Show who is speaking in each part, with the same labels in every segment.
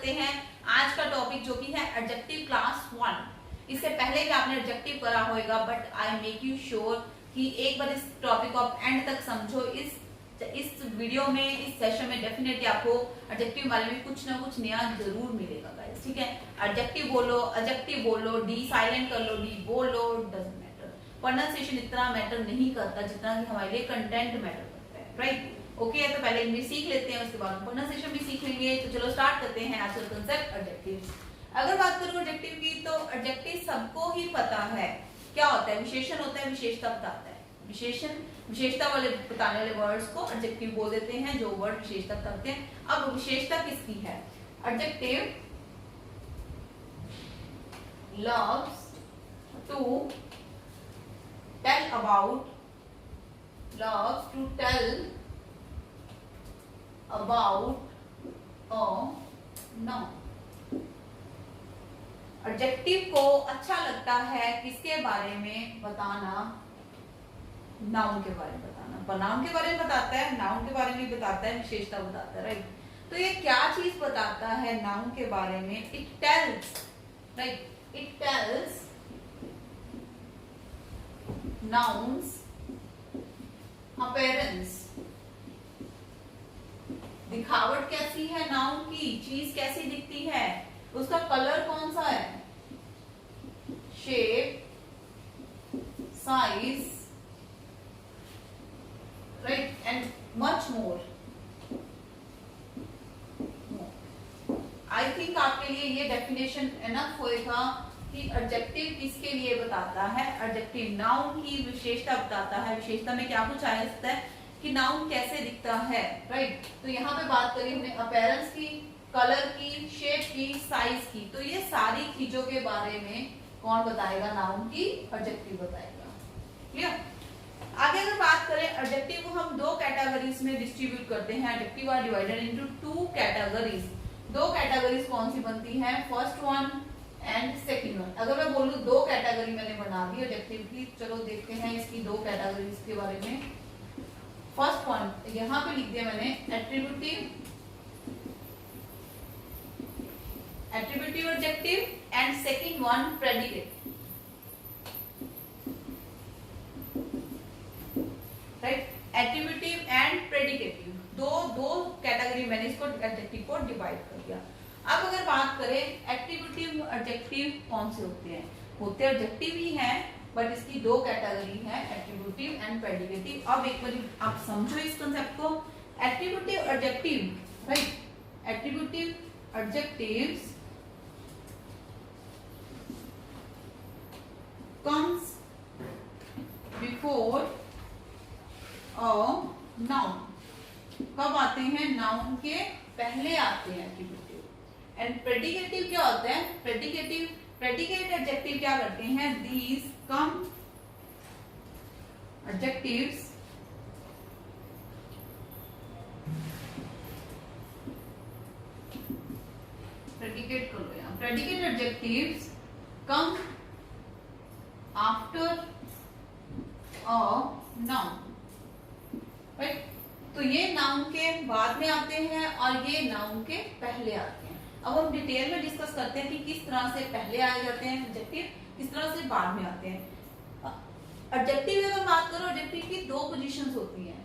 Speaker 1: करते हैं आज का टॉपिक जो कि है एडजेक्टिव क्लास 1। इससे पहले भी आपने एडजेक्टिव करा होगा, but I make you sure कि एक बार इस टॉपिक को आप एंड तक समझो। इस वीडियो में, इस सेशन में डेफिनेटली आपको एडजेक्टिव बारे में कुछ ना कुछ नया जरूर मिलेगा गाइस, ठीक है। एडजेक्टिव बोलो, एडजेक्टिव बोलो, डी साइलेंट कर लो, डी बोलो, डजंट मैटर। प्रोनाउंसिएशन इतना मैटर नहीं करता जितना कि हमारे लिए कंटेंट मैटर करता है, राइट। ओके, तो पहले इंग्लिश सीख लेते हैं, उसके बाद प्रोनाउंसिएशन भी सीख लेंगे। तो चलो स्टार्ट करते हैं आज का कांसेप्ट एडजेक्टिव। अगर बात करूं एडजेक्टिव की, तो एडजेक्टिव सबको ही पता है क्या होता है। विशेषण होता है, विशेषता बताता है। विशेषण, विशेषता वाले बताने वाले वर्ड्स को एडजेक्टिव बोल देते हैं, जो वर्ड विशेषता करते हैं। अब विशेषता किसकी है? Adjective loves to tell about, loves to tell about a noun। Adjective को अच्छा लगता है किसके बारे में बताना? नाउन के बारे में बताना। नाउन के बारे में बताता है, नाउन के बारे में बताता है, विशेषता बताता है, राइट। तो ये क्या चीज बताता है नाउन के बारे में? It tells, right, it tells nouns appearance। दिखावट कैसी है नाउन की, चीज कैसी दिखती है, उसका कलर कौन सा है, shape, size, right, and much more. I think आपके लिए ये डेफिनेशन एनफ होएगा कि एडजेक्टिव किसके लिए बताता है। एडजेक्टिव नाउन की विशेषता बताता है। विशेषता में क्या कुछ आ सकता है कि नाउन कैसे दिखता है, राइट। तो यहाँ पे बात करी हमने अपीयरेंस की, कलर की, शेप की, साइज की। तो ये सारी चीजों के बारे में कौन बताएगा? नाउन की एडजेक्टिव बताएगा। क्लियर? आगे अगर बात करें, एडजेक्टिव को हम दो कैटेगरीज में डिस्ट्रीब्यूट करते हैं। Adjective are divided into two categories. दो कैटेगरीज कौन सी बनती है? First one and second one. अगर मैं बोलूं दो कैटेगरी मैंने बना दी एडजेक्टिव की, चलो देखते हैं इसकी दो कैटेगरीज के बारे में। फर्स्ट वन यहां पे लिख दिया मैंने, attributive, attributive adjective, and second one predicate, right. Attributive and predicative, दो कैटेगरी मैंने इसको एडजेक्टिव को डिवाइड कर दिया। अब अगर बात करें एट्रीब्यूटिव एडजेक्टिव कौन से होते हैं? होते एडजेक्टिव ही हैं, बट इसकी दो कैटेगरी है, एट्रीब्यूटिव एंड प्रेडिकेटिव। अब एक बार आप समझो इस कांसेप्ट को। Attributive adjective, right, attributive adjectives comes before a noun। कब आते हैं? नाउन के पहले आते हैं एट्रीब्यूटिव। एंड प्रेडिकेटिव क्या होता है? प्रेडिकेट एडजेक्टिव क्या करते हैं? दीज कम एडजेक्टिव्स प्रेडिकेट कर लो यहाँ। Predicate adjectives come after a noun, right. तो ये नाउन के बाद में आते हैं और ये नाउन के पहले आते हैं। अब हम डिटेल में डिस्कस करते हैं कि किस तरह से पहले आए जाते हैं एडजेक्टिव, किस तरह से बाद में आते हैं। एडजेक्टिव अगर बात करो, एडजेक्टिव की दो पोजीशंस होती हैं,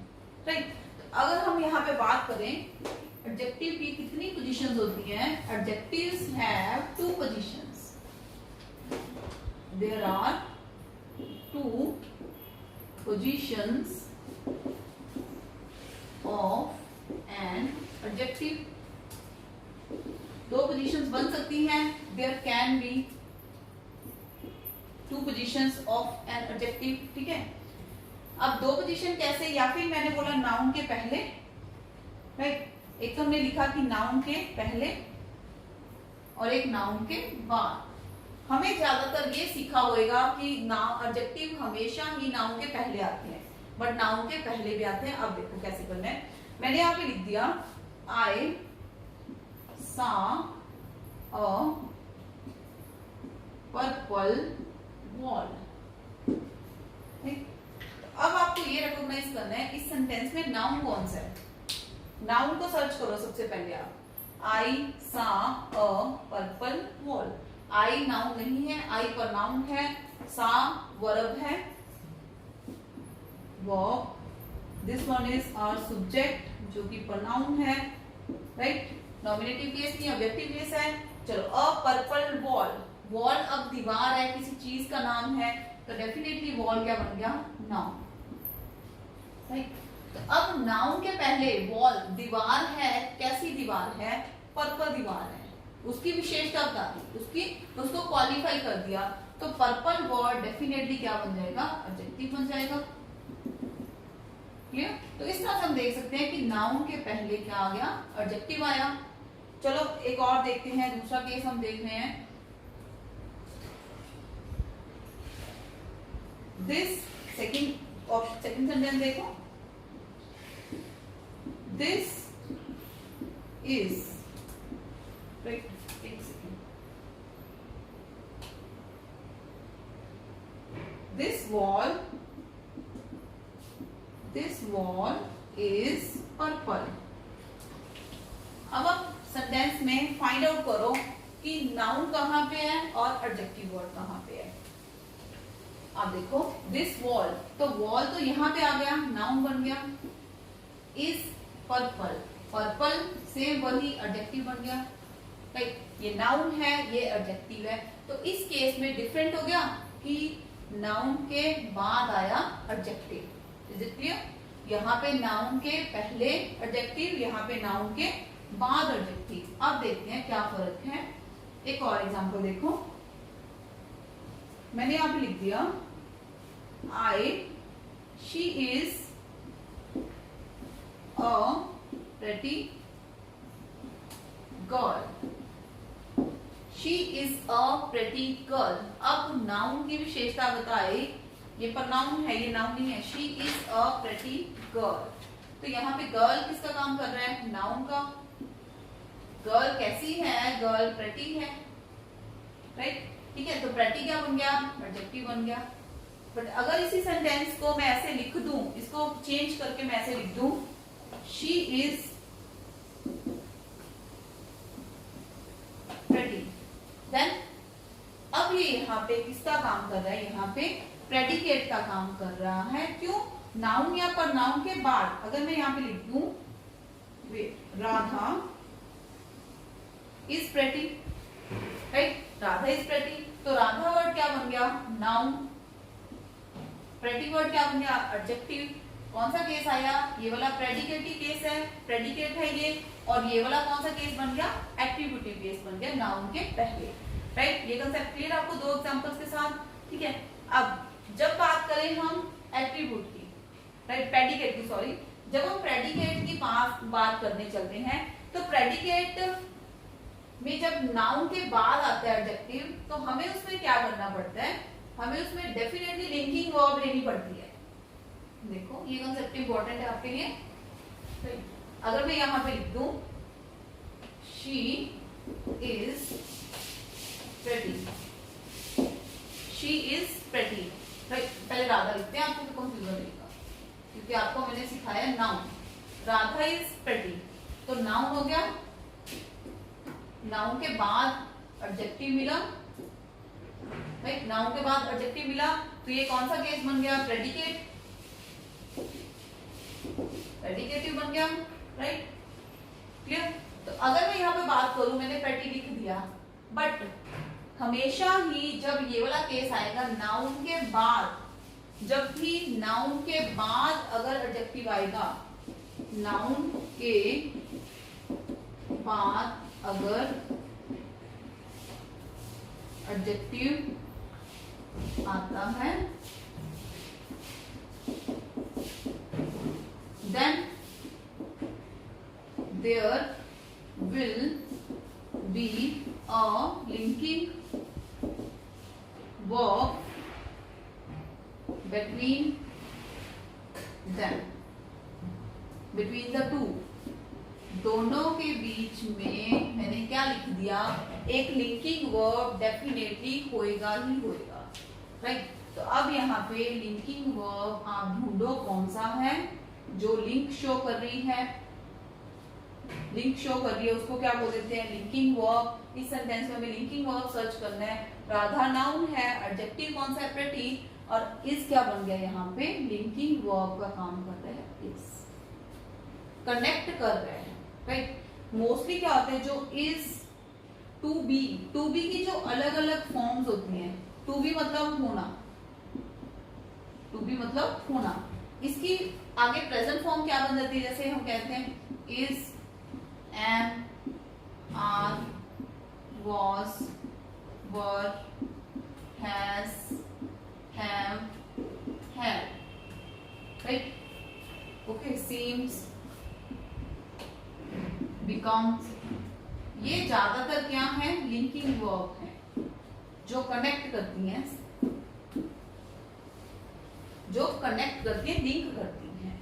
Speaker 1: राइट। तो अगर हम यहाँ पे बात करें एडजेक्टिव की कितनी पोजीशंस होती हैं? Adjectives have two positions. There are two positions of an adjective। दो पोजीशंस बन सकती हैं। There can be two positions of an adjective, ठीक है। अब दो पोजीशन कैसे? या फिर मैंने बोला नाउन के पहले, राइट। एक तो हमने लिखा कि नाउन के पहले और एक नाउन के बाद। हमें ज्यादातर ये सीखा होगा कि एडजेक्टिव हमेशा ही नाउन के पहले आते हैं, बट नाउन के पहले भी आते हैं। अब देखो कैसे करना है। मैंने यहाँ पे लिख दिया, आई सा अ पर्पल वॉल। अब आपको ये रिकॉग्नाइज करना है इस सेंटेंस में नाउन कौन सा है। नाउन को सर्च करो सबसे पहले आप। I saw a purple wall. I noun नहीं है, I pronoun है, saw verb है, verb. This one is our subject जो कि pronoun है, right? Nominative case नहीं, objective case है. चलो, a purple wall. Wall अब दीवार है, किसी चीज का नाम है, तो डेफिनेटली wall क्या बन गया? Noun, right? तो अब नाउन के पहले वॉल दीवार है, कैसी दीवार है? पर्पल दीवार है, उसकी विशेषता बता दी, उसको क्वालिफाई कर दिया, तो पर्पल वॉल डेफिनेटली क्या बन जाएगा? एडजेक्टिव बन जाएगा। क्लियर? तो इस तरह से हम देख सकते हैं कि नाउन के पहले क्या आ गया? एडजेक्टिव आया। चलो एक और देखते हैं, दूसरा केस हम देख रहे हैं। दिस सेकंड सेंटेंस देखो, this is, right, एक second, this wall is purple। अब आप सेंटेंस में फाइंड आउट करो कि नाउन कहाँ पे है और एडजेक्टिव वर्ड कहाँ पे है। आप देखो दिस वॉल, तो वॉल तो यहाँ पे आ गया, नाउन बन गया। इज पर्पल, पर्पल से वही एडजेक्टिव बन गया, राइट? ये नाउन है, ये एडजेक्टिव है, तो इस केस में डिफरेंट हो गया कि नाउन के बाद आया एडजेक्टिव। Is it clear? यहाँ पे नाउन के पहले एडजेक्टिव, यहाँ पे नाउन के बाद एडजेक्टिव। अब देखते हैं क्या फर्क है। एक और एग्जांपल देखो, मैंने यहाँ पे लिख दिया she is a pretty girl। She is a pretty girl। अब नाउन की विशेषता बताए, ये प्रनाउन है, ये नाउन नहीं है। She is a pretty girl, तो यहाँ पे गर्ल किसका काम कर रहा है? नाउन का। गर्ल कैसी है? गर्ल प्रेटी है, राइट? ठीक है, तो प्रेटी क्या बन गया? एडजेक्टिव बन गया। बट अगर इसी सेंटेंस को मैं ऐसे लिख दूं, इसको चेंज करके मैं ऐसे लिख दूं, she is pretty, then अब ये यहाँ पे किसका काम कर रहा है? यहाँ पे प्रेडिकेट का काम कर रहा है। क्यों? नाउन या प्रनाउन के बाद अगर मैं यहाँ पे लिख दूं Radha is pretty, right? Radha is pretty, तो राधा वर्ड क्या बन गया? नाउन। प्रेटी वर्ड क्या बन गया? एडजेक्टिव। कौन सा केस आया? ये वाला प्रेडिकेटिव केस है, प्रेडिकेट है ये, और ये वाला कौन सा केस बन गया? एट्रीब्यूटिव केस बन गया, नाउन के पहले, राइट? ये कंसेप्ट क्लियर आपको दो एग्जांपल्स के साथ? ठीक है। अब जब बात करें हम एट्रीब्यूट की, राइट, प्रेडिकेट की, सॉरी, जब हम प्रेडिकेट की बात करने चलते हैं, तो प्रेडिकेट में जब नाउन के बाद आता है एडजेक्टिव, तो हमें उसमें क्या करना पड़ता है? हमें उसमें डेफिनेटली लिंकिंग वर्ब लेनी पड़ती है। देखो ये कंसेप्ट इंपॉर्टेंट है आपके लिए। अगर मैं यहां पे लिख दूं she is pretty, she is pretty, right? पहले राधा लिखते हैं, आपको तो कंफ्यूजन रहेगा, क्योंकि आपको मैंने सिखाया नाउन। राधा इज प्रेटी, तो नाउन हो गया, नाउन के बाद एडजेक्टिव मिला, राइट? नाउन के बाद एडजेक्टिव मिला, तो ये कौन सा केस बन गया? प्रेडिकेट, प्रेडिकेटिव बन गया, राइट? क्लियर? तो अगर मैं यहाँ पे बात करूं, मैंने प्रेटी लिख दिया, बट हमेशा ही जब ये वाला केस आएगा नाउन के बाद, जब भी नाउन के बाद अगर एडजेक्टिव आएगा, नाउन के बाद अगर एडजेक्टिव आता है, then there will be a linking verb between them, between the two, दोनों के बीच में मैंने क्या लिख दिया? एक लिंकिंग वर्ब डेफिनेटली होएगा ही होएगा, राइट? तो अब यहाँ पे लिंकिंग वर्ब आप ढूंढो कौन सा है जो लिंक शो कर रही है। लिंक शो कर रही है उसको क्या बोल देते हैं, लिंकिंग वर्ब। इस सेंटेंस में हमें लिंकिंग वर्ब सर्च करना है। राधा नाउन है, एडजेक्टिव कौन सा है, प्रेटी, और इज क्या बन गया यहाँ पे, लिंकिंग वर्ब का काम कर रहा है, इज कनेक्ट कर रहे हैं, राइट। मोस्टली क्या होते हैं जो इज, टू बी की जो अलग अलग फॉर्म्स होती हैं, टू बी मतलब होना, टू बी मतलब होना, इसकी आगे प्रेजेंट फॉर्म क्या बन जाती है, जैसे हम कहते हैं is, am, are, was, were, has, have, had, right? Okay, seems, becomes, ये ज्यादातर क्या है, लिंकिंग वर्ब है जो कनेक्ट करती हैं, जो कनेक्ट करती है, लिंक करती हैं।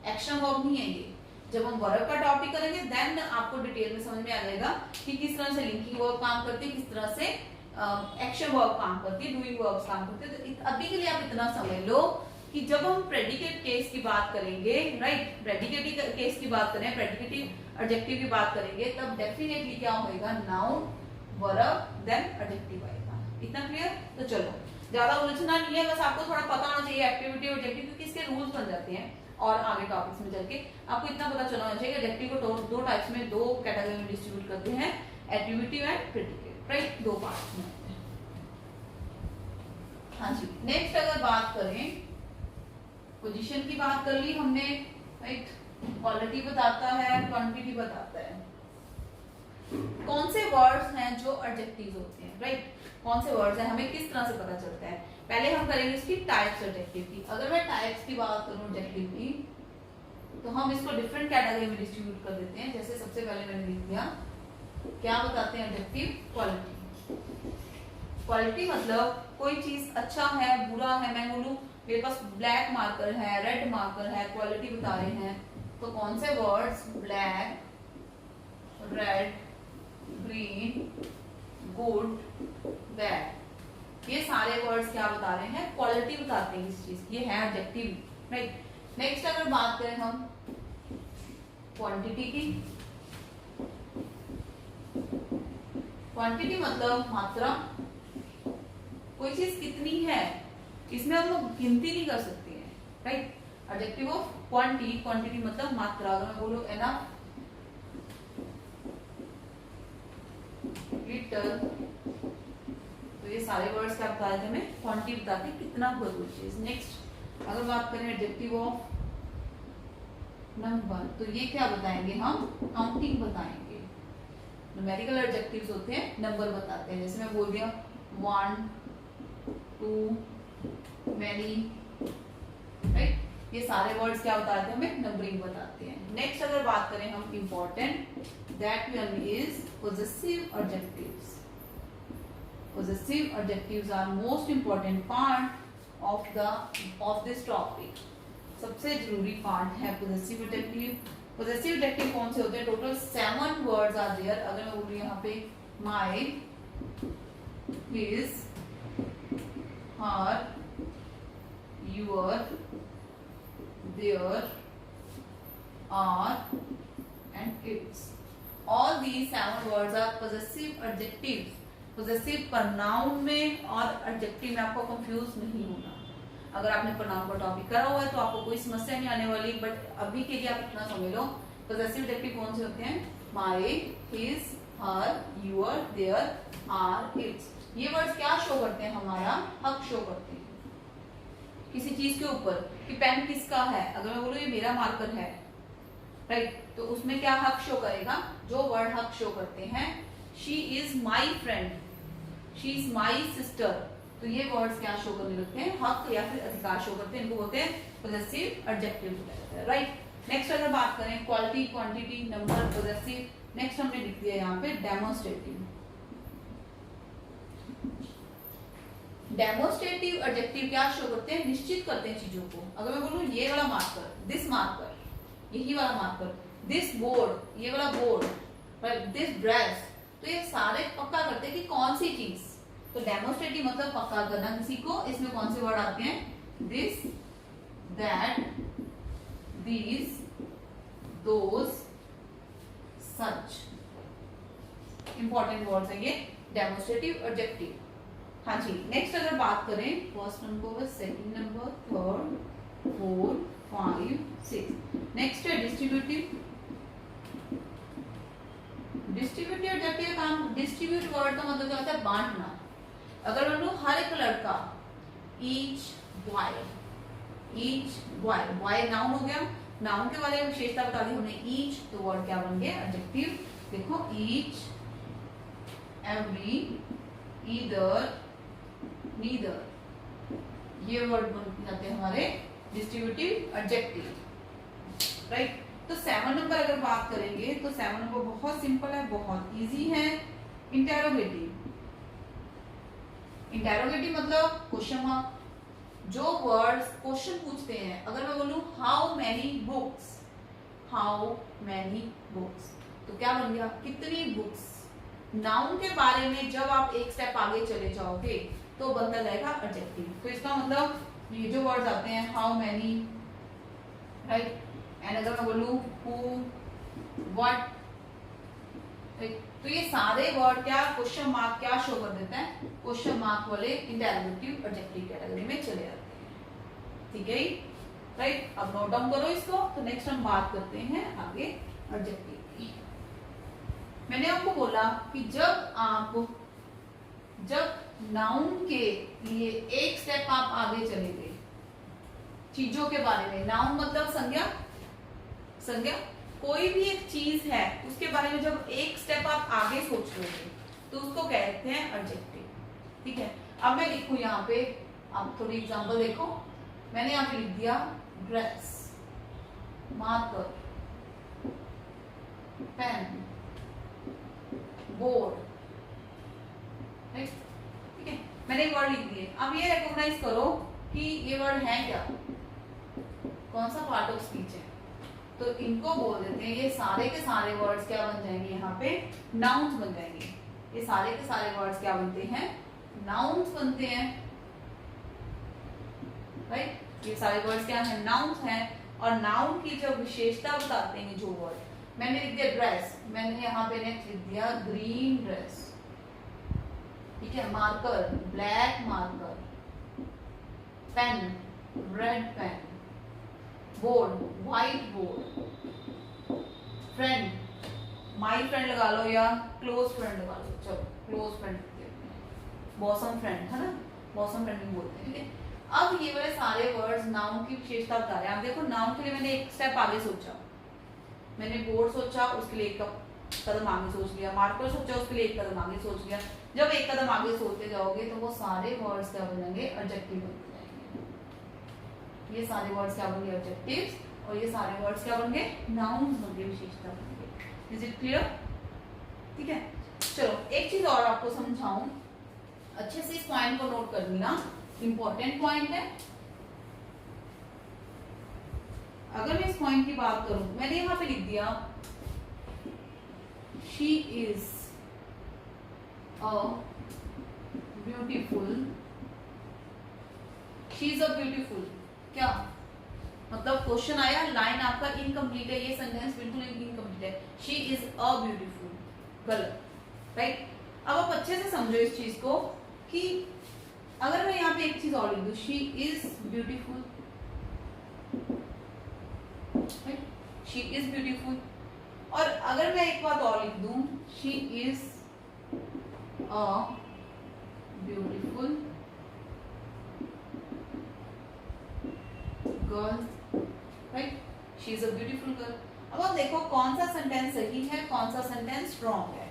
Speaker 1: एक्शन वर्ब नहीं है ये। जब हम वर्ब का टॉपिक करेंगे देन आपको डिटेल में समझ में आ जाएगा कि किस तरह से लिंकिंग वर्ब काम करती है, किस तरह से एक्शन वर्ब काम करती है, डूइंग वर्ब्स काम करती है। तो अभी के लिए आप इतना समझ लो कि जब हम प्रेडिकेट केस की बात करेंगे, राइट, प्रेडिकेटिव केस की बात करें, प्रेडिकेटिव एडजेक्टिव की बात करेंगे, तब डेफिनेटली क्या होएगा, नाउन, वर्ब, देन एडजेक्टिव आएगा। इतना क्लियर? तो चलो ज्यादा उलझना नहीं है, बस आपको थोड़ा पता होना चाहिए एक्टिविटी और एडजेक्टिव, क्योंकि इसके रूल्स बन जाते हैं। और आगे टॉपिक्स में चल के आपको इतना पता चलना चाहिए एडजेक्टिव को दो टाइप्स में, दो कैटेगरी में डिस्ट्रीब्यूट करते हैं, एट्रिब्यूटिव एंड प्रेडिकेट, राइट, दो पार्ट्स में। हाँ जी, नेक्स्ट अगर बात करें, पोजीशन की बात कर ली हमने, राइट, क्वालिटी बताता है, क्वांटिटी बताता है। कौन से वर्ड्स हैं जो एडजेक्टिव्स होते हैं, राइट, कौन से वर्ड्स हैं, हमें किस तरह से पता चलता है। पहले हम करेंगे इसकी टाइप्स एडजेक्टिव की। अगर मैं टाइप्स की बात करूं एडजेक्टिव की, तो हम इसको डिफरेंट कैटेगरी में डिस्ट्रीब्यूट कर देते हैं। जैसे सबसे पहले मैंने लिख दिया, क्या बताते हैं एडजेक्टिव, क्वालिटी। क्वालिटी मतलब कोई चीज अच्छा है, बुरा है। मैं बोलूं मेरे पास ब्लैक मार्कर है, रेड मार्कर है, क्वालिटी बता रहे हैं, तो कौन से words, black, red, green, good, bad, ये सारे वर्ड्स क्या बता रहे हैं, क्वालिटी बताते हैं इस चीज की, ये है एडजेक्टिव, राइट। नेक्स्ट अगर बात करें हम क्वांटिटी की, क्वांटिटी मतलब मात्रा, कोई चीज कितनी है, इसमें हम लोग गिनती नहीं कर सकते हैं, right. Adjective of quantity, quantity मतलब मात्रा। अगर मैं बोलूं एनफ, लिटिल, तो ये सारे वर्ड्स क्या बता रहे थे हमें, क्वांटिटी बताते हैं कितना कोई चीज। नेक्स्ट अगर बात करें एडजेक्टिव ऑफ नंबर, तो ये क्या बताएंगे हम, काउंटिंग बताएंगे। न्यूमेरिकल एडजेक्टिव्स होते हैं, नंबर बताते हैं। जैसे मैं बोल दिया 1, 2, मैनी, राइट, ये सारे वर्ड्स क्या बताते हैं हमें, नंबरिंग बताते हैं। नेक्स्ट अगर बात करें हम important, that one is possessive adjectives. Possessive adjectives are most important part of this topic. सबसे जरूरी पार्ट है possessive adjective। possessive adjective कौन से होते हैं, टोटल 7 words are there। अगर मैं बोलूँ यहाँ पे my, his, her, your, their, are and its, all these 7 words are possessive adjectives। Possessive pronoun में और एडजेक्टिव में आपको कंफ्यूज नहीं होना। अगर आपने प्रनाउन का टॉपिक करा हुआ है तो आपको कोई समस्या नहीं आने वाली, बट अभी के लिए आप इतना समझ लो पोजेसिव एडजेक्टिव कौन से होते हैं, my, his, her, your, their, our, its. ये वर्ड्स क्या शो करते हैं, हमारा हक शो करते हैं किसी चीज के ऊपर, कि पेन किसका है। अगर मैं बोलूं ये मेरा मार्कर है, राइट, तो उसमें क्या हक शो करेगा, जो वर्ड हक शो करते हैं, she is my friend, she is my sister, तो ये वर्ड्स क्या शो करने लगते हैं, हक या फिर अधिकार शो करते हैं, इनको बोलते हैं पोजेसिव एडजेक्टिव, राइट। नेक्स्ट अगर बात करें quality, quantity, number, possessive, next हमने लिख दिया यहाँ पे डेमोन्स्ट्रेटिव। डेमोन्स्ट्रेटिव एडजेक्टिव क्या शो करते हैं, निश्चित करते हैं चीजों को। अगर मैं बोलूं ये वाला मार्कर, दिस मार्कर, यही वाला मार्कर, दिस बोर्ड, ये वाला बोर्ड, दिस ड्रेस, तो ये सारे पक्का करते हैं कि कौन सी चीज। तो डेमोन्स्ट्रेटिव मतलब पक्का करना किसी को। इसमें कौन से वर्ड आते हैं, this, that, these, those, such. Important words है ये डेमोस्ट्रेटिव एडजेक्टिव। हाँ जी, नेक्स्ट अगर बात करें first number, second number, third, fourth, 5, 6। Next है डिस्ट्रीब्यूटिव। डिस्ट्रीब्यूटिव एडजेक्टिव काम, डिस्ट्रीब्यूट वर्ड का मतलब क्या होता है? बांटना। अगर बोलूं हर एक लड़का, each boy, each boy, boy noun हो गया, नाउन के बारे में विशेषता बता दी हमने ईच, तो वर्ड क्या बन गया? एडजेक्टिव। देखो ईच, एवरी, ईदर, नीदर, ये वर्ड बन जाते हैं हमारे डिस्ट्रीब्यूटिव एडजेक्टिव, राइट। तो 7 नंबर अगर बात करेंगे तो 7 नंबर बहुत सिंपल है, बहुत इजी है। इंटेरोगेटिव। इंटेरोगेटिव मतलब क्वेश्चन मार्क। जो वर्ड्स क्वेश्चन पूछते हैं, अगर मैं बोलूं how many books, how many books, तो क्या बन गया? कितनी बुक्स। नाउन के बारे में जब आप एक स्टेप आगे चले जाओगे तो बनता जाएगा एडजेक्टिव। तो इसका मतलब ये जो वर्ड्स आते हैं हाउ मैनी, राइट, एंड अगर मैं बोलूं हु, व्हाट, तो ये सारे वर्ड क्या क्वेश्चन मार्क क्या शो कर देते हैं? क्वेश्चन मार्क वाले इंटेरोगेटिव एडजेक्टिव कैटेगरी में चले जाते हैं। ठीक है, राइट। अब नोट डाउन करो इसको। तो नेक्स्ट हम बात करते हैं आगे एडजेक्टिव की। मैंने आपको बोला कि जब नाउन के लिए एक स्टेप आप आगे चले गए, चीजों के बारे में, नाउन मतलब संज्ञा, संज्ञा कोई भी एक चीज है उसके बारे में जब एक स्टेप आप आगे सोच लोगे तो उसको कहते हैं एडजेक्टिव। ठीक है, अब मैं लिखूं यहाँ पे, आप थोड़ी एग्जांपल देखो। मैंने यहाँ पे लिख दिया ड्रेस, मार्कर, पेन, बोर्ड, ठीक है, मैंने एक वर्ड लिख दिए। अब ये रिकॉग्नाइज करो कि ये वर्ड है क्या, कौन सा पार्ट ऑफ स्पीच है। तो इनको बोल देते हैं, ये सारे के सारे वर्ड्स क्या बन जाएंगे? यहाँ पे नाउन्स बन जाएंगे। ये सारे के सारे वर्ड्स क्या बनते हैं? नाउन्स बनते हैं, राइट। ये सारे वर्ड्स क्या हैं? नाउन्स हैं। और नाउन की जो विशेषता बताते हैं जो वर्ड, मैंने लिख दिया ड्रेस, मैंने यहाँ पे नेक्स्ट लिख दिया ग्रीन ड्रेस, ठीक है। Marker, black marker, pen, red pen, board, white board, friend, my friend लगा लो या क्लोज फ्रेंड लगा लो। चलो क्लोज फ्रेंड, बॉसम फ्रेंड है ना, बॉसम फ्रेंड भी बोलते हैं, ठीक है। अब ये वाले सारे वर्ड्स नाउन की विशेषता बता रहे हैं। आप देखो नाउन के लिए मैंने एक स्टेप आगे सोचा, मैंने बोर्ड सोचा, उसके लिए एक कदम आगे सोच लिया, मार्कर सोचा, उसके लिए एक कदम आगे सोच लिया। जब एक कदम आगे सोचते जाओगे तो वो सारे वर्ड्स क्या बनेंगे? एडजेक्टिव बन जाएंगे। ये सारे वर्ड्स क्या बनेंगे? एडजेक्टिव्स, और ये सारे वर्ड्स क्या बनेंगे? नाउन्स बनेंगे, विशेषता बनेंगे। Is it clear? ठीक है, चलो एक चीज और आपको समझाऊं, अच्छे से इस पॉइंट को नोट कर लेना, इंपॉर्टेंट पॉइंट है। अगर मैं इस पॉइंट की बात करूं, मैंने यहां पे लिख दिया she is a beautiful, she is a beautiful, क्या मतलब? क्वेश्चन आया, लाइन आपका इनकम्प्लीट है, ये सेंटेंस बिल्कुल इनकम्प्लीट है। शी इज अ ब्यूटीफुल, गलत, राइट। अब आप अच्छे से समझो इस चीज को कि अगर मैं यहाँ पे एक चीज और लिख दूं, she is beautiful, she is beautiful, और अगर मैं एक बात और लिख दूं, she is a beautiful girl, right, she is a beautiful girl. अब आप देखो कौन सा सेंटेंस सही है, कौन सा सेंटेंस रॉन्ग है।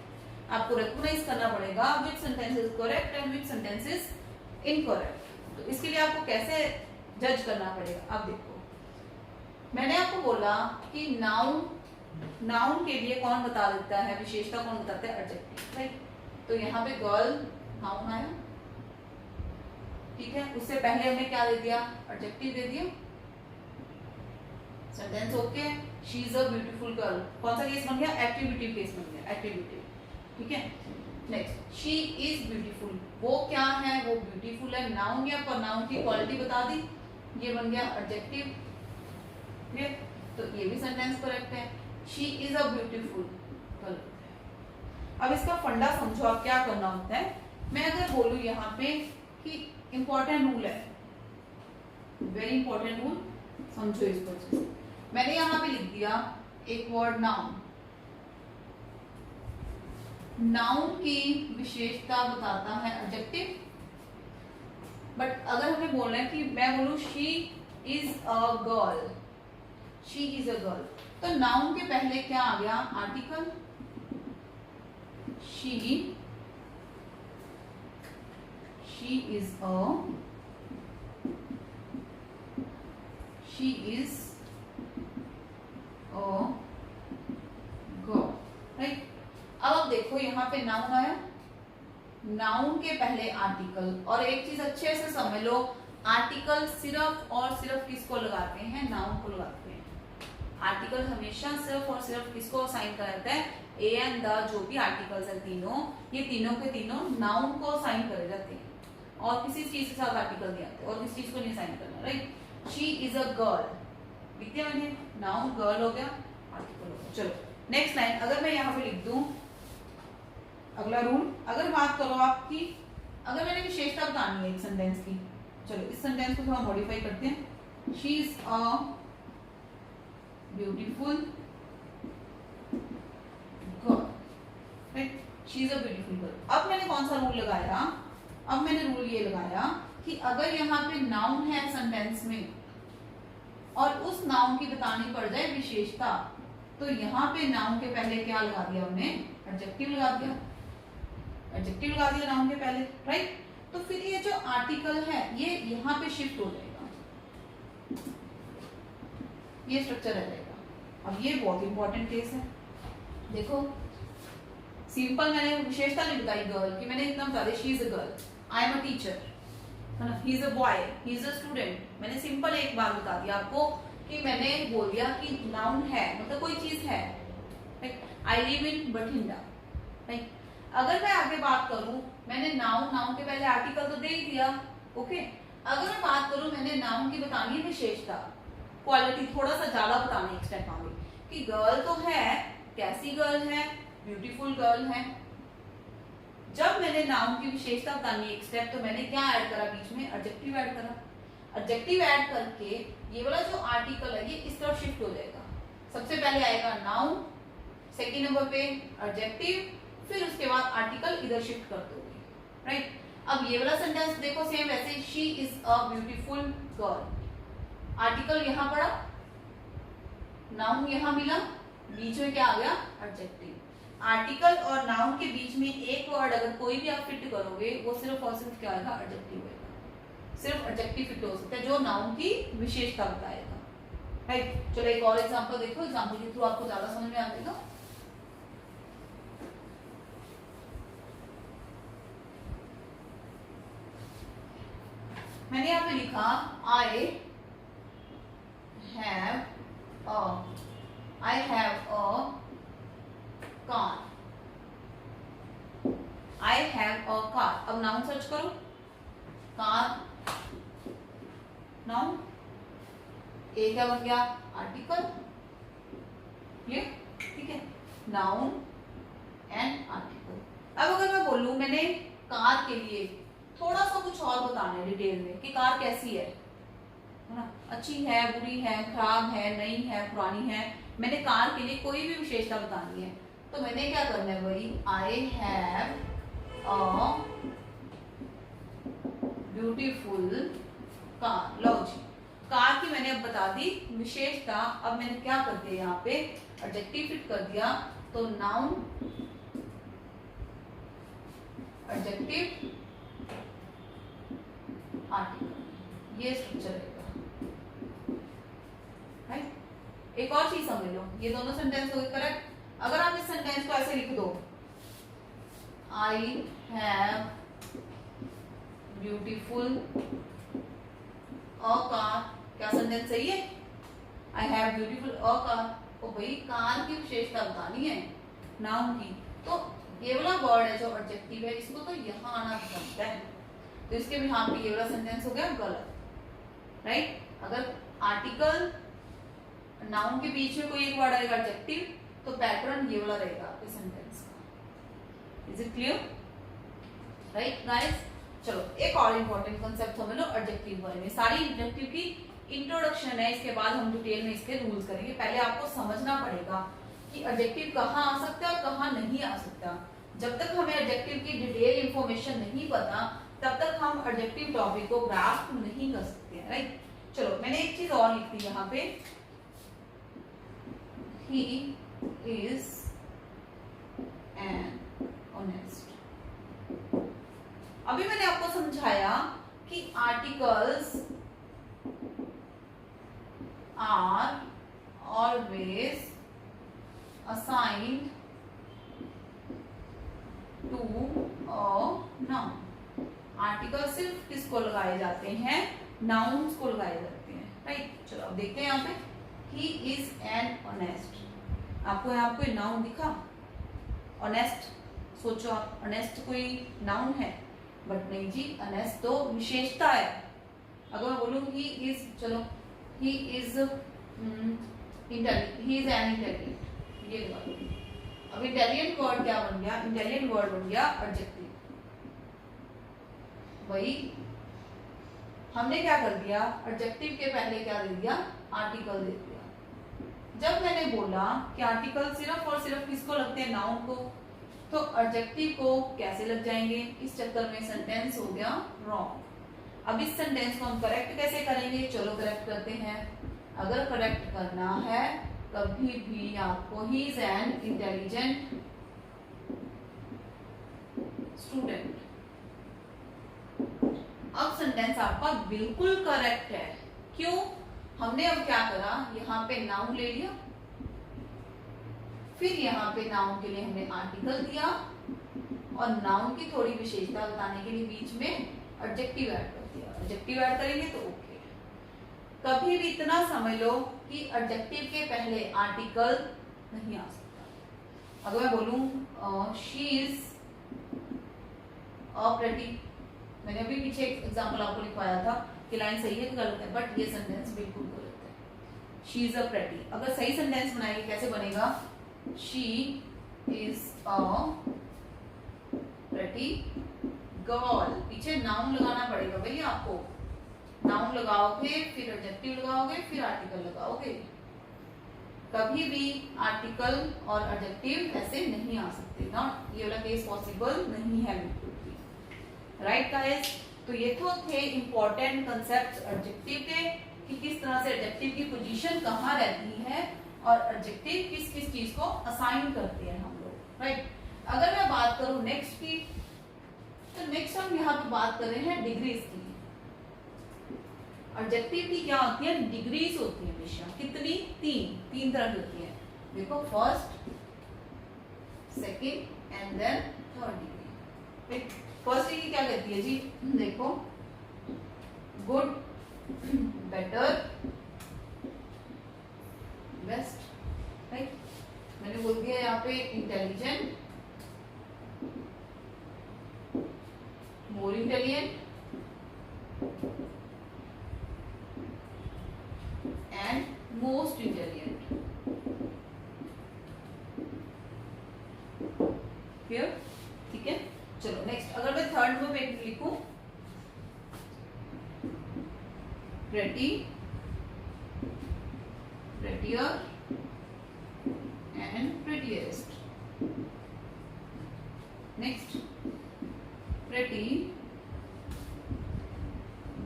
Speaker 1: आपको रिकॉग्नाइज करना पड़ेगा विच sentence is correct and which sentence is incorrect. तो इसके लिए आपको कैसे जज करना पड़ेगा? अब देखो, मैंने आपको बोला कि नाउन के लिए कौन बता देता है, विशेषता कौन बताता है? Adjective, right. तो यहाँ पे गर्ल नाउन आया, ठीक है, उससे पहले हमने क्या दे दिया? एडजेक्टिव दे दिया, sentence okay. She is a beautiful girl, कौन सा केस बन गया? एट्रीब्यूटिव केस बन गया, एट्रीब्यूटिव, ठीक है। नेक्स्ट, शी इज ब्यूटीफुल, वो क्या है? वो ब्यूटीफुल है। नाउन या प्रोनाउन की क्वालिटी बता दी, ये बन गया एडजेक्टिव, तो ये भी सेंटेंस करेक्ट है। शी इज अ ब्यूटीफुल, गलत है। अब इसका फंडा समझो, आप क्या करना होता है। मैं अगर बोलूं यहाँ पे कि इंपॉर्टेंट रूल है, वेरी इंपॉर्टेंट रूल, समझो इसको अच्छे से। मैंने यहाँ पे लिख दिया एक वर्ड नाउन। नाउन की विशेषता बताता है एडजेक्टिव। बट अगर हमें बोलना है कि मैं बोलूं she is a girl, she is a girl, तो नाउन के पहले क्या आ गया, article. She is a, she is a girl, right. अब आप देखो यहाँ पे नाउन आया, नाउन के पहले आर्टिकल। और एक चीज अच्छे से समझ लो, आर्टिकल सिर्फ और सिर्फ किसको लगाते हैं, नाउन को लगाते हैं। आर्टिकल हमेशा सिर्फ और सिर्फ किसको असाइन कराता है, ए एंड द, जो भी आर्टिकल्स है तीनों, ये तीनों के तीनों नाउन को असाइन करे जाते हैं और किसी चीज के साथ आर्टिकल नहीं आते और किसी चीज को नहीं असाइन करना, right. She is a girl, लिख दिया मैंने, नाउन गर्ल हो गया, आर्टिकल हो गया। चलो नेक्स्ट लाइन, अगर मैं यहाँ पे लिख दूं अगला रूल, अगर बात करो आपकी, अगर मैंने विशेषता बतानी है एक सेंटेंस की, चलो इस सेंटेंस को थोड़ा मॉडिफाई करते हैं। She is a beautiful girl, right, she is a beautiful girl. अब मैंने कौन सा रूल लगाया, अब मैंने रूल ये लगाया कि अगर यहाँ पे नाउन है सेंटेंस में और उस नाउन की बतानी पड़ जाए विशेषता, तो यहाँ पे नाउन के पहले क्या लगा दिया हमने, एडजेक्टिव लगा दिया, एडजेक्टिव लगा दिया नाउन के पहले, राइट। तो फिर ये जो आर्टिकल है ये यहाँ पे शिफ्ट हो जाएगा, ये स्ट्रक्चर रह जाएगा। अब ये बहुत इंपॉर्टेंट केस है, देखो सिंपल मैंने विशेषता नहीं बताई गर्ल की, मैंने इतना बता दिया she is a girl, I am a teacher, है ना, he is a boy, he is a student. मैंने सिंपल एक बात बता दिया आपको कि मैंने बोल दिया कि नाउन है मतलब कोई चीज है, I live in Bathinda, right. अगर मैं आगे बात करूं, मैंने नाउन के पहले आर्टिकल तो दे ही दिया, ओके। अगर मैं बात करूं, मैंने नाउन की बतानी है विशेषता, क्वालिटी, थोड़ा सा ज्यादा बतानी है, स्टेप आगे कि गर्ल तो है, कैसी गर्ल है, ब्यूटीफुल गर्ल है। जब मैंने नाउन की विशेषता बतानी है एक स्टेप, तो मैंने क्या ऐड करा बीच में, एडजेक्टिव ऐड करा। एडजेक्टिव ऐड करके ये वाला जो आर्टिकल है ये इस तरफ शिफ्ट हो जाएगा। सबसे पहले आएगा नाउन, सेकेंड नंबर पे एडजेक्टिव, फिर उसके बाद आर्टिकल इधर शिफ्ट कर दोगे, राइट। अब ये वाला सेंटेंस देखो सेम वैसे, she is a beautiful girl, article यहाँ पड़ा, नाउन यहाँ मिला, बीच में क्या आ गया, एडजेक्टिव। आर्टिकल और नाउन के बीच में एक वर्ड अगर कोई भी आप फिट करोगे, वो सिर्फ और सिर्फ क्या आएगा, एडजेक्टिव आएगा। सिर्फ एडजेक्टिव फिट हो सकता है जो नाउन की विशेषता बताएगा, राइट। चलो एक और एग्जांपल देखो, एग्जांपल के थ्रू आपको ज्यादा समझ में आ जाएगा। मैंने यहाँ पे लिखा आई have a car, I have a car. अब नाउन सर्च करो, कार नाउन, ए क्या बन गया, आर्टिकल, ये ठीक है, नाउन एंड आर्टिकल। अब अगर मैं बोलूं मैंने कार के लिए थोड़ा सा कुछ और बताना है डिटेल में कि कार कैसी है ना, अच्छी है, बुरी है, खराब है, नई है, पुरानी है, मैंने कार के लिए कोई भी विशेषता बतानी है, तो मैंने क्या करना है भाई, I have a beautiful car. लो जी, कार की मैंने अब बता दी विशेषता। अब मैंने क्या कर दिया, यहाँ पे एडजेक्टिव फिट कर दिया, तो नाउन, एडजेक्टिव, आर्टिकल, ये स्ट्रक्चर रहेगा, राइट। एक और चीज समझ लो, ये दोनों सेंटेंस हो गए करेक्ट। अगर आप इस सेंटेंस को ऐसे लिख दो, I have beautiful a car, क्या सेंटेंस सही है, I have beautiful a car. तो भाई कार की विशेषता बतानी है नाउन की, तो ये वाला वर्ड है जो एडजेक्टिव है, इसको तो यहाँ आना बनता है, तो इसके बिहाफ पे ये वाला सेंटेंस हो गया गलत, राइट। अगर आर्टिकल नाउन के बीच में कोई एक वर्ड आएगा एडजेक्टिव, तो पैटर्न ये वाला रहेगा आपके सेंटेंस का। Is it clear? Right guys, चलो एक और इम्पोर्टेंट कंसेप्ट समझ लो एडजेक्टिव बारे में। सारी एडजेक्टिव की इंट्रोडक्शन है, इसके बाद हम डिटेल में इसके रूल्स करेंगे। पहले आपको समझना पड़ेगा कि एडजेक्टिव कहाँ आ सकता है और कहाँ नहीं आ सकता। जब तक हमें एडजेक्टिव की डिटेल इंफॉर्मेशन नहीं पता तब तक हम एडजेक्टिव टॉपिक को ग्रास्प नहीं कर सकते हैं। राइट, चलो मैंने एक चीज और लिख दी यहाँ पे, ही इज एन ऑनेस्ट। अभी मैंने आपको समझाया कि articles are always assigned to a noun. Article सिर्फ किसको लगाए जाते हैं? नाउन्स को लगाए जाते हैं। राइट, चलो अब देखते हैं यहाँ पे, ही इज एन ऑनेस्ट। आपको यहाँ कोई नाउन दिखा? ऑनेस्ट, सोचो आप, ऑनेस्ट कोई नाउन है? बट नहीं जी, ऑनेस्ट तो विशेषता है। अगर मैं बोलूं ही इज, चलो he is he is an intelligent, ये लगा। अब इंटेलिजेंट वर्ड क्या बन गया? इंटेलिजेंट वर्ड बन गया एडजेक्टिव। वही हमने क्या कर दिया, एडजेक्टिव के पहले क्या दे दिया? आर्टिकल दे दिया। जब मैंने बोला कि आर्टिकल सिर्फ और सिर्फ किसको लगते हैं? नाउन को, तो एडजेक्टिव को कैसे लग जाएंगे? इस चक्कर में सेंटेंस हो गया रॉन्ग। अब इस सेंटेंस को हम करेक्ट कैसे करेंगे? चलो करेक्ट करते हैं। अगर करेक्ट करना है कभी भी आपको he is an intelligent student. अब सेंटेंस आपका बिल्कुल करेक्ट है। क्यों? हमने अब क्या करा, यहाँ पे नाउन ले लिया, फिर यहाँ पे नाउन के लिए हमने आर्टिकल दिया और नाउन की थोड़ी विशेषता बताने के लिए बीच में एडजेक्टिव ऐड कर दिया। एडजेक्टिव ऐड करेंगे तो ओके। कभी भी इतना समझ लो कि एडजेक्टिव के पहले आर्टिकल नहीं आ सकता। अगर मैं बोलूं शी इज अ प्रेटी, मैंने अभी पीछे एग्जांपल आपको लिखवाया था कि लाइन सही है कि गलत है, बट ये सेंटेंस बिल्कुल गलत है। She is a pretty. अगर सही सेंटेंस बनाएंगे कैसे बनेगा? She is a pretty girl. पीछे नाउन लगाना पड़ेगा भैया आपको। नाउन लगाओगे, फिर एडजेक्टिव लगाओगे, फिर आर्टिकल लगाओगे। कभी भी आर्टिकल और एडजेक्टिव ऐसे नहीं आ सकते ना, ये वाला केस पॉसिबल नहीं है बिल्कुल भी। राइट गाइस, तो ये तो थे इंपॉर्टेंट कंसेप्ट एडजेक्टिव के कि किस तरह से एडजेक्टिव की पोजीशन कहाँ रहती है और एडजेक्टिव किस किस चीज को असाइन करते हैं हम लोग। राइट, अगर मैं बात करूं नेक्स्ट की, तो नेक्स्ट हम यहाँ पे बात कर रहे हैं डिग्रीज की। एडजेक्टिव की क्या होती है? डिग्रीज होती है हमेशा। कितनी? तीन तरह की होती है। देखो, first, second and then third degree. First degree क्या कहती है जी? देखो, गुड, बेटर, बेस्ट। राइट, मैंने बोल दिया यहाँ पे intelligent, more intelligent and most intelligent. Clear? ठीक है, चलो नेक्स्ट। अगर मैं थर्ड में लिखूं pretty, prettier and prettiest. Next, pretty,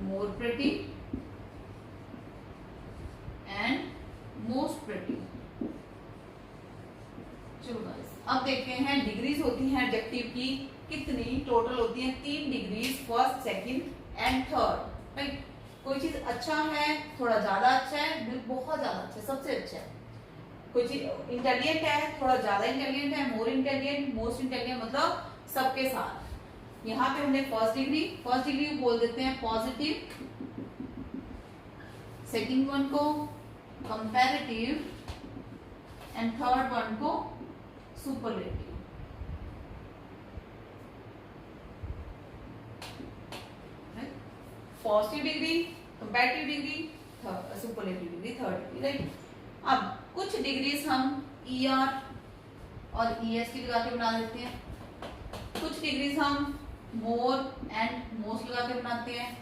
Speaker 1: more pretty and most pretty. चलो गाइस, अब देखते हैं डिग्रीज होती हैं एडजेक्टिव की कितनी टोटल होती हैं? 3 degrees, first, second and third. Right, कोई चीज अच्छा है, थोड़ा ज्यादा अच्छा है, बहुत ज्यादा अच्छा है, सबसे अच्छा है। कोई चीज इंटेलिजेंट है, थोड़ा ज्यादा इंटेलिजेंट है, मोर इंटेलिजेंट, मोस्ट इंटेलिजेंट, मतलब सबके साथ। यहाँ पे हमने फर्स्ट डिग्री बोल देते हैं पॉजिटिव, सेकंड वन को कंपैरेटिव एंड थर्ड वन को superlative. Positive degree, comparative degree, superlative degree, third degree. Right, अब कुछ डिग्रीज हम ER और EST लगा के बना देते हैं। कुछ डिग्रीज हम मोर एंड मोस्ट लगा के बनाते हैं,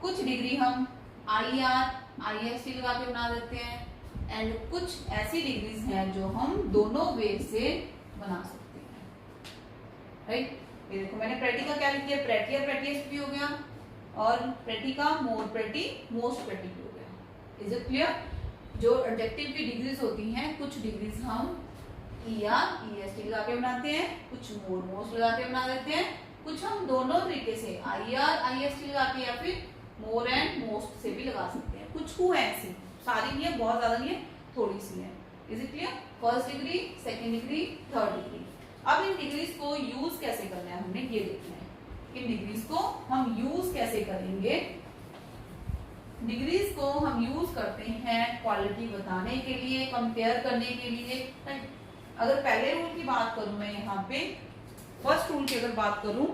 Speaker 1: कुछ डिग्री हम IR IST लगा के बना देते हैं, एंड कुछ ऐसी डिग्रीज हैं जो हम दोनों वे से बना सकते हैं, राइट। ये देखो मैंने प्रेटी का क्या लिख दिया, प्रेटी प्रेटीएस्ट भी हो गया, और प्रेटी का मोर प्रेटी मोस्ट प्रेटी भी हो गया। Is it clear? जो एडजेक्टिव की डिग्रीज होती हैं, कुछ डिग्रीज हम ER EST लगा के बनाते हैं, कुछ मोर मोस्ट लगा के बना देते हैं, कुछ हम दोनों तरीके से IR IST लगा के या फिर मोर एंड मोस्ट से भी लगा सकते हैं। कुछ को ऐसी, सारी नहीं है, बहुत ज्यादा नहीं है, थोड़ी सी है। Is it clear? First degree, second degree, third degree. अब इन डिग्रीज को यूज कैसे करना है हमने ये देखना है। इन डिग्रीज को हम यूज कैसे करेंगे? डिग्रीज को हम यूज करते हैं क्वालिटी बताने के लिए, कंपेयर करने के लिए, राइट। अगर पहले रूल की बात करूं मैं यहाँ पे, फर्स्ट रूल की अगर बात करूं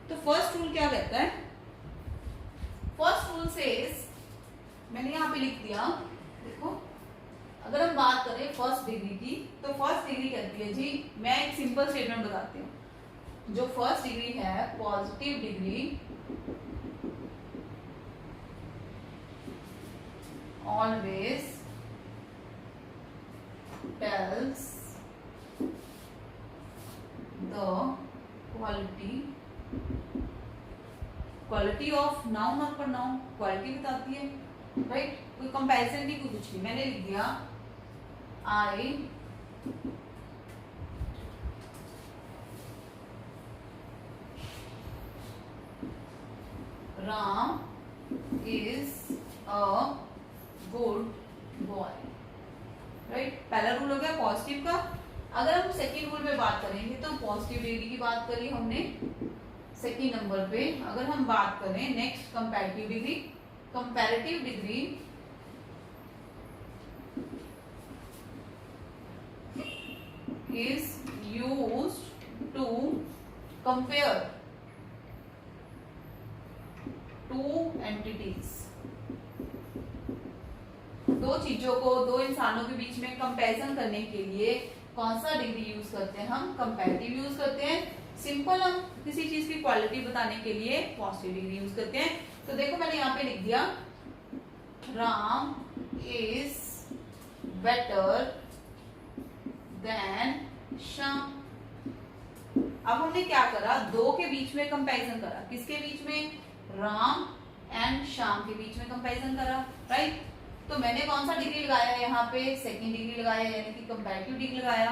Speaker 1: तो फर्स्ट रूल क्या कहता है? फर्स्ट रूल सेज, मैंने यहाँ पे लिख दिया, देखो अगर हम बात करें फर्स्ट डिग्री की, तो फर्स्ट डिग्री कहती है जी, मैं एक सिंपल स्टेटमेंट बताती हूँ। जो फर्स्ट डिग्री है, positive degree always tells the quality of noun और प्रोनाउन, क्वालिटी बताती है, राइट। कोई कंपैरिजन नहीं, कोई कुछ नहीं। मैंने लिख दिया I Ram is a good boy, right. पहला रूल हो गया पॉजिटिव का। अगर हम सेकेंड रूल में बात करेंगे तो पॉजिटिव डिग्री की बात करी हमने सेकेंड नंबर पे। अगर हम बात करें next comparative degree, comparative degree is used to compare two entities, दो चीजों को, दो इंसानों के बीच में कंपैरिजन करने के लिए कौन सा डिग्री यूज करते हैं? हम कंपैरेटिव यूज करते हैं। सिंपल हम किसी चीज की क्वालिटी बताने के लिए पॉजिटिव डिग्री यूज करते हैं। तो देखो मैंने यहाँ पे लिख दिया Ram is better than Shyam. अब हमने क्या करा? दो के बीच में कंपैरिजन करा। किसके बीच में? राम एंड श्याम के बीच में कंपैरिजन करा, राइट। तो मैंने कौन सा डिग्री लगाया यहाँ पे? सेकेंड डिग्री लगाया, यानी कि कंपैरेटिव डिग्री लगाया।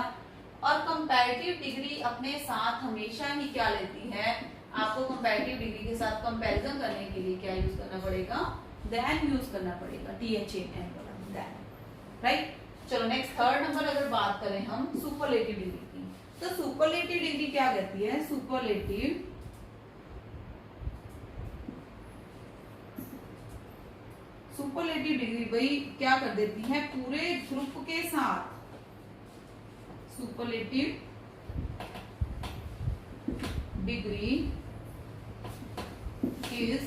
Speaker 1: और कंपैरेटिव डिग्री अपने साथ हमेशा ही क्या लेती है? आपको कंपैरेटिव डिग्री के साथ कंपैरिजन करने के लिए क्या यूज करना पड़ेगा? देन यूज करना पड़ेगा, THAN वाला देन, राइट। चलो नेक्स्ट थर्ड नंबर अगर बात करें हम सुपरलेटिव डिग्री की, तो सुपरलेटिव डिग्री क्या कहती है? सुपरलेटिव डिग्री भाई क्या कर देती है? पूरे ग्रुप के साथ, superlative degree is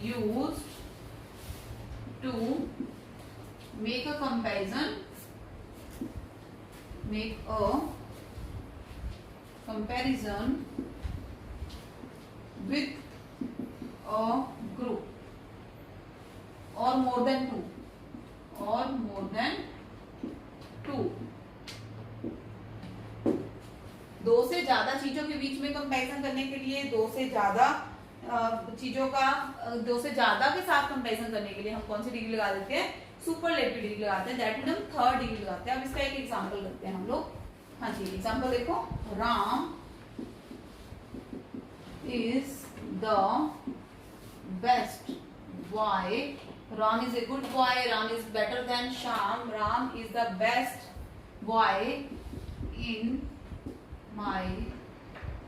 Speaker 1: used to make a comparison with a group or more than two, दो से ज्यादा चीजों के बीच में कंपैरिजन करने के लिए, दो से ज्यादा के साथ कंपैरिजन करने के लिए हम कौन सी डिग्री लगा देते हैं? सुपरलेटिव डिग्री लगाते हैं। दैट मीन हम थर्ड डिग्री लगाते हैं। अब इसका एक एग्जांपल करते हैं हम लोग। हाँ जी, एग्जांपल देखो, Ram is the best boy. Ram is a good boy. Ram is better than Sham. Ram is the best boy in my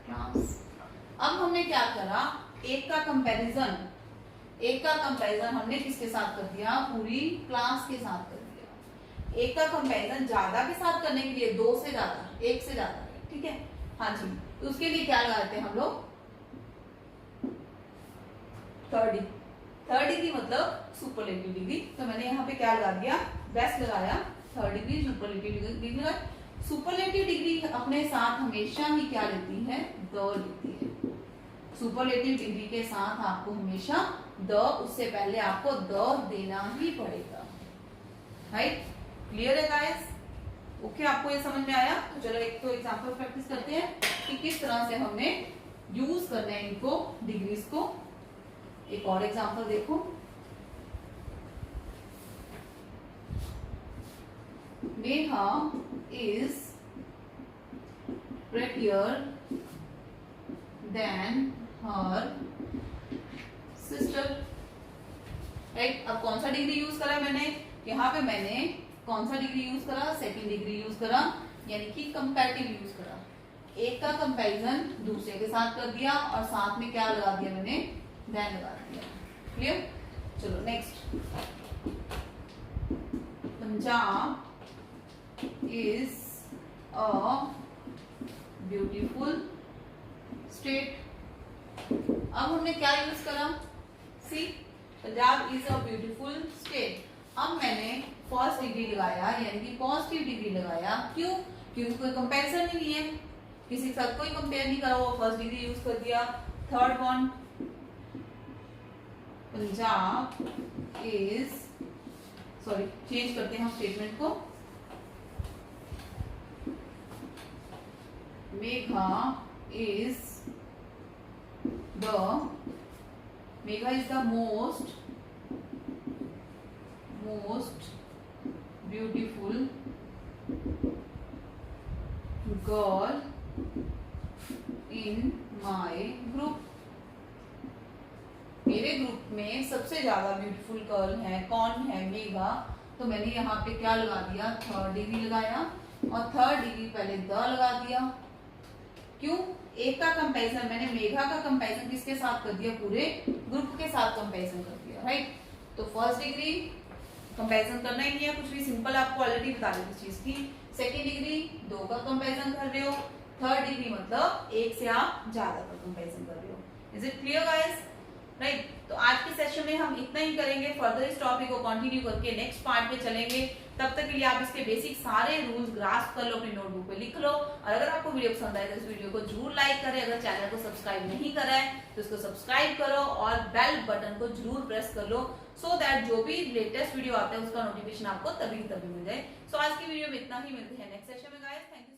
Speaker 1: class. अब हमने क्या करा? एक का कंपैरिजन हमने किसके साथ कर दिया? पूरी क्लास के साथ कर दिया। एक का कंपैरिजन ज्यादा के साथ करने के लिए दो से ज्यादा, एक से ज्यादा, ठीक है। हाँ जी, तो उसके लिए क्या लगाते हैं हम लोग? थर्ड डिग्री मतलब सुपरलेटिव डिग्री। तो मैंने यहाँ पे क्या लगा दिया? बेस्ट लगाया, थर्ड डिग्री सुपरलेटिव डिग्री लगाया। सुपरलेटिव डिग्री अपने साथ हमेशा ही क्या लेती है, द लेती है। सुपरलेटिव डिग्री के साथ आपको हमेशा द, उससे पहले आपको द देना ही पड़ेगा। राइट, क्लियर है गाइस? ओके, आपको ये समझ में आया? तो चलो एक तो एग्जांपल प्रैक्टिस करते हैं कि किस तरह से हमने यूज करना है इनको, डिग्रीज को। एक और एग्जांपल देखो। Neha is prettier than her sister। Right, अब कौन सा डिग्री यूज करा मैंने यहाँ पे? मैंने कौन सा डिग्री यूज करा? सेकंड डिग्री यूज करा, यानी कि कंपैरेटिव यूज करा। एक का कंपैरिजन दूसरे के साथ कर दिया और साथ में क्या लगा दिया मैंने? देन लगा दिया। क्लियर? चलो next. Punjab is a beautiful state. अब हमने क्या यूज करा? See, Punjab is a beautiful state. अब मैंने फर्स्ट डिग्री लगाया, यानी कि पॉजिटिव डिग्री लगाया। क्यों? क्योंकि कोई कंपैरिजन नहीं है, किसी के साथ कोई कंपेयर नहीं करा, वो फर्स्ट डिग्री यूज कर दिया। Third one, Punjab is, sorry change करते हैं हम स्टेटमेंट को। Megha is the most beautiful girl in my group. मेरे ग्रुप में सबसे ज्यादा ब्यूटीफुल गर्ल है, कौन है? मेघा। तो मैंने यहाँ पे क्या लगा दिया? थर्ड डिग्री लगाया, और थर्ड डिग्री पहले द लगा दिया। क्यों? एक का कंपैरिजन, मैंने मेघा का कंपैरिजन किसके साथ कर दिया? पूरे ग्रुप के साथ कंपैरिजन कर दिया। राइट, तो फर्स्ट डिग्री कंपैरिजन करना ही नहीं है कुछ भी, सिंपल आपको ऑलरेडी बता दी चीज की। सेकेंड डिग्री दो का कंपैरिजन कर रहे हो, थर्ड डिग्री मतलब एक से आप ज्यादा का कंपैरिजन कर रहे हो। Is it clear guys? Right, तो आज के सेशन में हम इतना ही करेंगे। फर्दर इस टॉपिक को कंटिन्यू करके नेक्स्ट पार्ट पे चलेंगे। तब तक के लिए आप इसके बेसिक सारे रूल्स ग्रास्प कर लो, अपनी नोटबुक पे लिख लो। और अगर आपको वीडियो पसंद आए तो इस वीडियो को जरूर लाइक करें। अगर चैनल को सब्सक्राइब नहीं करा है तो इसको सब्सक्राइब करो और बेल बटन को जरूर प्रेस कर लो, सो दैट जो भी लेटेस्ट वीडियो आता है उसका नोटिफिकेशन आपको तभी मिल जाए। सो आज की वीडियो में इतना ही, मिलते हैं नेक्स्ट सेशन में गाइस। Thank you.